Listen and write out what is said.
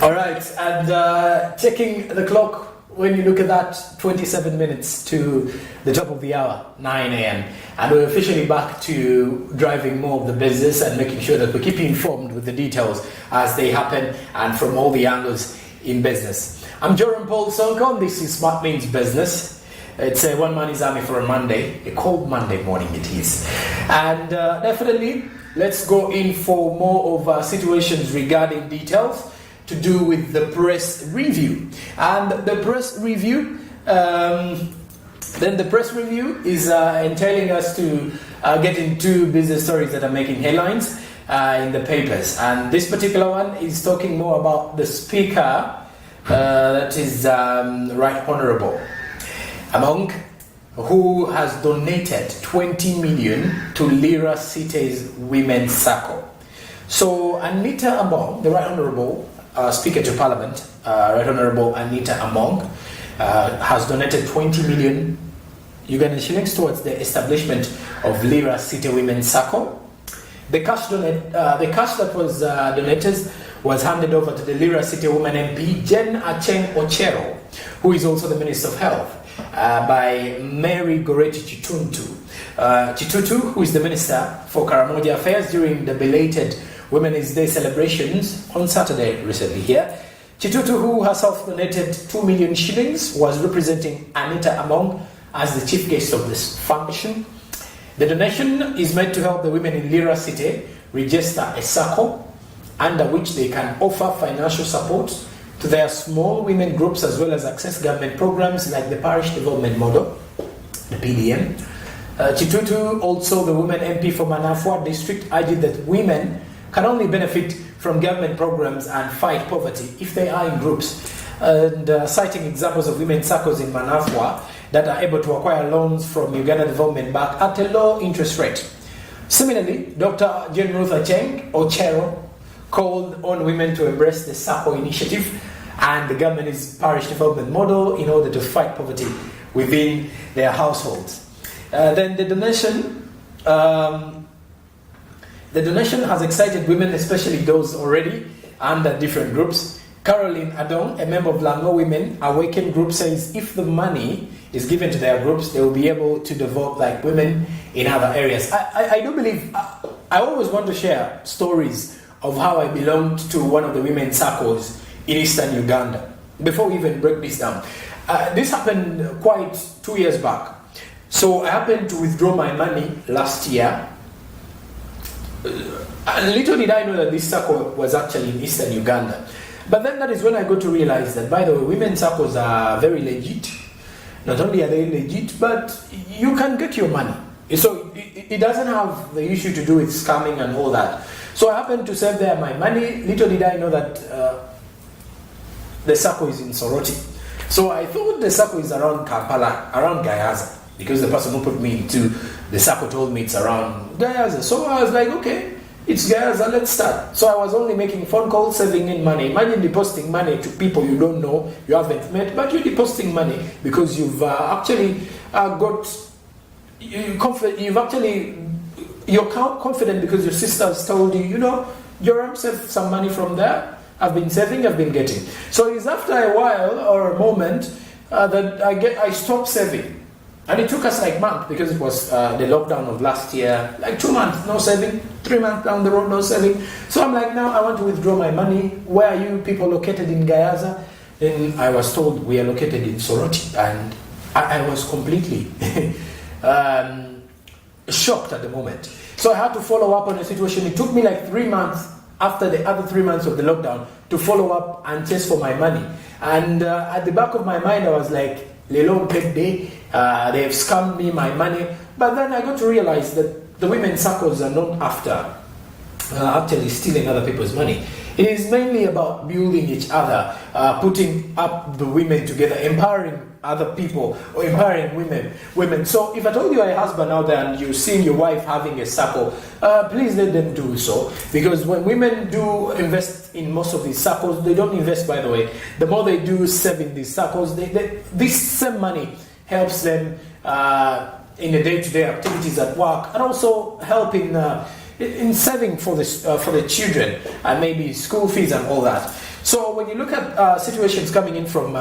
All right, and checking the clock, when you look at that, 27 minutes to the top of the hour, 9 a.m. And we're officially back to driving more of the business and making sure that we keep you informed with the details as they happen and from all the angles in business. I'm Joram Paul Sonko, this is Smart Means Business. It's a one man is army for a Monday, a cold Monday morning it is. And definitely, let's go in for more of situations regarding details to do with the press review. And the press review, is entailing us to get into business stories that are making headlines in the papers. And this particular one is talking more about the speaker, that is Right Honorable Among, who has donated 20 million to Lira City's Women's Circle. So Anita Among, the Right Honorable Speaker to Parliament, Right Honorable Anita Among, has donated 20 million Ugandan shillings towards the establishment of Lira City Women's Circle. The cash that was donated was handed over to the Lira City Woman MP, Jen Acheng Ochero, who is also the Minister of Health, by Mary Goreti Chitutu, who is the Minister for Karamoja Affairs during the belated Women's Day celebrations on Saturday recently here. Chitutu, who herself donated 2 million shillings, was representing Anita Among as the chief guest of this function. The donation is meant to help the women in Lira City register a circle under which they can offer financial support to their small women groups as well as access government programs like the Parish Development Model, the PDM. Chitutu, also the Women MP for Manafwa District, argued that women can only benefit from government programs and fight poverty if they are in groups. And citing examples of women's circles in Manafwa that are able to acquire loans from Uganda Development Bank at a low interest rate. Similarly, Dr. Jane Ruth Acheng Ochero called on women to embrace the circle initiative and the government's parish development model in order to fight poverty within their households. Then the donation has excited women, especially those already under different groups. Caroline Adong, a member of Lango Women Awaken Group, says if the money is given to their groups, they will be able to develop like women in other areas. I do believe, I always want to share stories of how I belonged to one of the women's circles in Eastern Uganda. Before we even break this down, this happened quite 2 years back. So I happened to withdraw my money last year. Little did I know that this circle was actually in Eastern Uganda. But then that is when I got to realize that, by the way, women's circles are very legit. Not only are they legit, but you can get your money. So it doesn't have the issue to do with scamming and all that. So I happened to save there my money. Little did I know that the circle is in Soroti. So I thought the circle is around Kampala, around Gayaza, because the person who put me into the circle told me it's around Gayaza. So I was like, okay, it's Gayaza, let's start. So I was only making phone calls, saving in money. Imagine depositing money to people you don't know, you haven't met, but you're depositing money because you've you're confident because your sisters told you, you know, Joram, save some money from there. I've been saving, I've been getting. So it's after a while or a moment that I stopped saving. And it took us like a month because it was the lockdown of last year, like 2 months, no saving, 3 months down the road, no saving. So I'm like, now I want to withdraw my money. Where are you people located in Gayaza? Then I was told we are located in Soroti. And I was completely shocked at the moment. So I had to follow up on the situation. It took me like 3 months after the other 3 months of the lockdown to follow up and chase for my money. And at the back of my mind, I was like, Lelo Day, they have scammed me my money. But then I got to realize that the women's circles are not after actually stealing other people's money. It is mainly about building each other, putting up the women together, empowering other people, or empowering women. So if I told you a husband out there and you've seen your wife having a circle, please let them do so. Because when women do invest in most of these circles, they don't invest, by the way. The more they do save in these circles, this same money helps them in the day-to-day activities at work, and also help in saving for the children and maybe school fees and all that. So when you look at situations coming in from